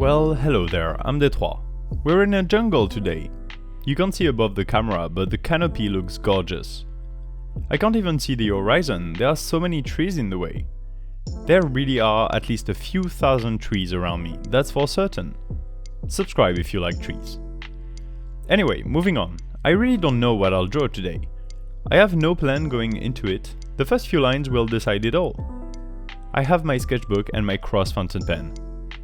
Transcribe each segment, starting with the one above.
Well, hello there, I'm Detroit. We're in a jungle today. You can't see above the camera, but the canopy looks gorgeous. I can't even see the horizon, there are so many trees in the way. There really are at least a few thousand trees around me, that's for certain. Subscribe if you like trees. Anyway, moving on. I really don't know what I'll draw today. I have no plan going into it, the first few lines will decide it all. I have my sketchbook and my cross fountain pen.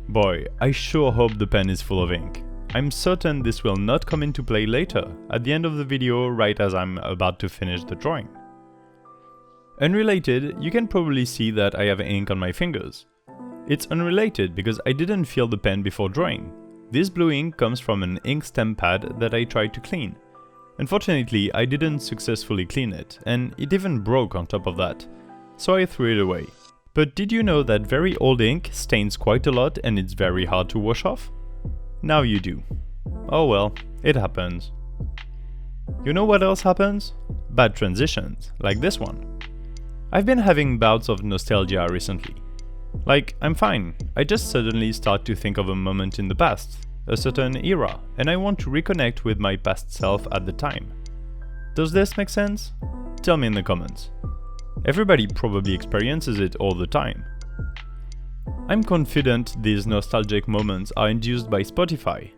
Boy, I sure hope the pen is full of ink. I'm certain this will not come into play later, at the end of the video right as I'm about to finish the drawing. Unrelated, you can probably see that I have ink on my fingers. It's unrelated because I didn't feel the pen before drawing. This blue ink comes from an ink stem pad that I tried to clean. Unfortunately, I didn't successfully clean it, and it even broke on top of that, so I threw it away. But did you know that very old ink stains quite a lot and it's very hard to wash off? Now you do. Oh well, it happens. You know what else happens? Bad transitions, like this one. I've been having bouts of nostalgia recently. Like, I'm fine, I just suddenly start to think of a moment in the past, a certain era, and I want to reconnect with my past self at the time. Does this make sense? Tell me in the comments. Everybody probably experiences it all the time. I'm confident these nostalgic moments are induced by Spotify.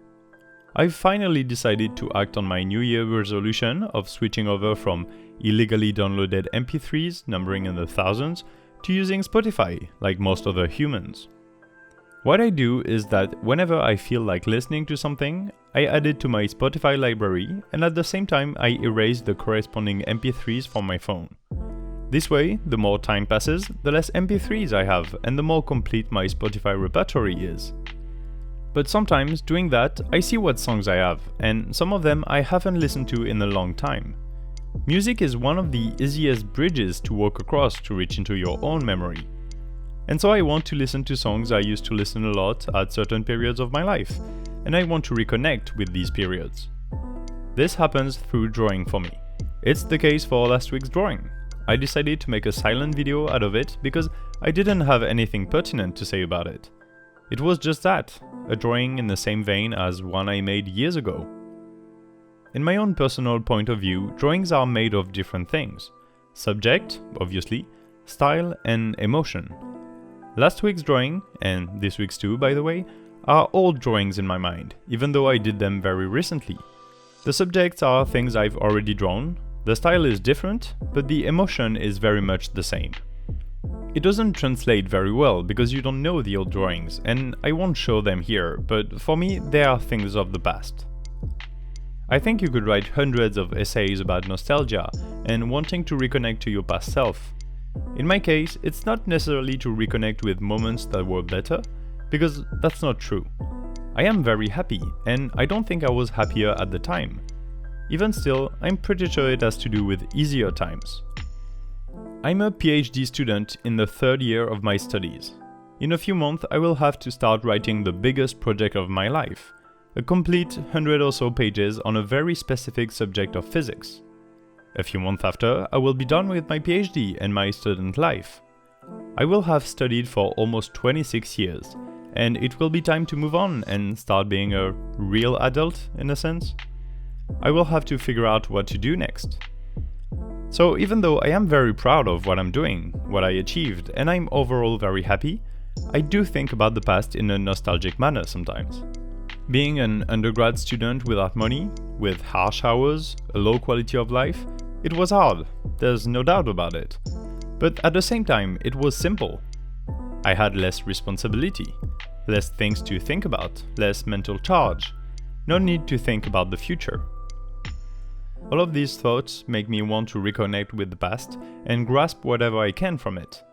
I've finally decided to act on my New Year resolution of switching over from illegally downloaded MP3s numbering in the thousands to using Spotify, like most other humans. What I do is that whenever I feel like listening to something, I add it to my Spotify library and at the same time I erase the corresponding MP3s from my phone. This way, the more time passes, the less MP3s I have and the more complete my Spotify repertoire is. But sometimes, doing that, I see what songs I have, and some of them I haven't listened to in a long time. Music is one of the easiest bridges to walk across to reach into your own memory. And so I want to listen to songs I used to listen a lot at certain periods of my life, and I want to reconnect with these periods. This happens through drawing for me. It's the case for last week's drawing. I decided to make a silent video out of it because I didn't have anything pertinent to say about it. It was just that, a drawing in the same vein as one I made years ago. In my own personal point of view, drawings are made of different things. Subject, obviously, style, and emotion. Last week's drawing, and this week's too by the way, are old drawings in my mind, even though I did them very recently. The subjects are things I've already drawn. The style is different, but the emotion is very much the same. It doesn't translate very well because you don't know the old drawings, and I won't show them here, but for me they are things of the past. I think you could write hundreds of essays about nostalgia and wanting to reconnect to your past self. In my case, it's not necessarily to reconnect with moments that were better, because that's not true. I am very happy, and I don't think I was happier at the time. Even still, I'm pretty sure it has to do with easier times. I'm a PhD student in the third year of my studies. In a few months, I will have to start writing the biggest project of my life, a complete 100 or so pages on a very specific subject of physics. A few months after, I will be done with my PhD and my student life. I will have studied for almost 26 years, and it will be time to move on and start being a real adult, in a sense. I will have to figure out what to do next. So even though I am very proud of what I'm doing, what I achieved, and I'm overall very happy, I do think about the past in a nostalgic manner sometimes. Being an undergrad student without money, with harsh hours, a low quality of life, it was hard, there's no doubt about it. But at the same time, it was simple. I had less responsibility, less things to think about, less mental charge, no need to think about the future. All of these thoughts make me want to reconnect with the past and grasp whatever I can from it.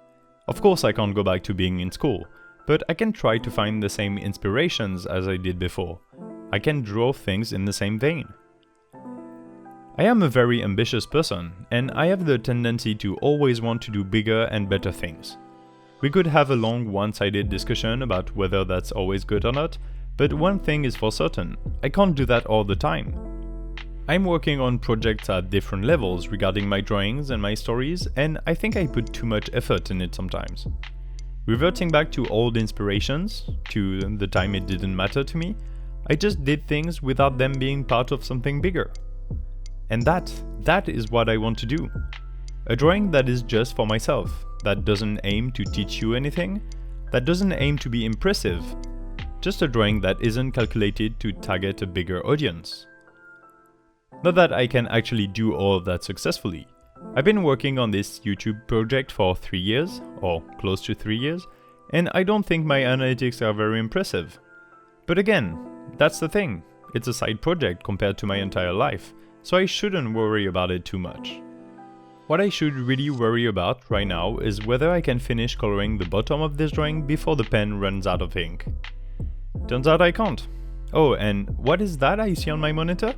Of course I can't go back to being in school, but I can try to find the same inspirations as I did before. I can draw things in the same vein. I am a very ambitious person, and I have the tendency to always want to do bigger and better things. We could have a long one-sided discussion about whether that's always good or not, but one thing is for certain, I can't do that all the time. I'm working on projects at different levels regarding my drawings and my stories, and I think I put too much effort in it sometimes. Reverting back to old inspirations, to the time it didn't matter to me, I just did things without them being part of something bigger. And that is what I want to do. A drawing that is just for myself, that doesn't aim to teach you anything, that doesn't aim to be impressive, just a drawing that isn't calculated to target a bigger audience. Not that I can actually do all of that successfully. I've been working on this YouTube project for 3 years, or close to 3 years, and I don't think my analytics are very impressive. But again, that's the thing, it's a side project compared to my entire life, so I shouldn't worry about it too much. What I should really worry about right now is whether I can finish coloring the bottom of this drawing before the pen runs out of ink. Turns out I can't. Oh, and what is that I see on my monitor?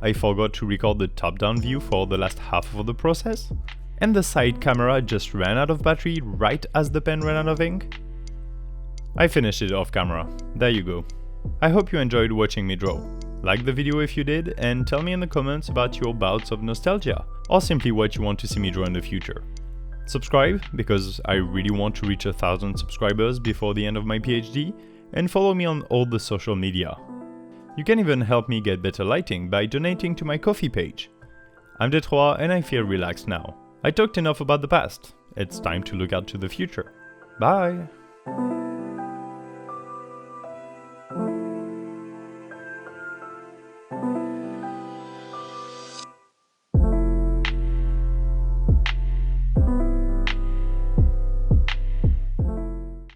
I forgot to record the top-down view for the last half of the process, and the side camera just ran out of battery right as the pen ran out of ink. I finished it off camera. There you go. I hope you enjoyed watching me draw. Like the video if you did, and tell me in the comments about your bouts of nostalgia, or simply what you want to see me draw in the future. Subscribe, because I really want to reach 1,000 subscribers before the end of my PhD, and follow me on all the social media. You can even help me get better lighting by donating to my Ko-fi page. I'm Detroit and I feel relaxed now. I talked enough about the past. It's time to look out to the future. Bye!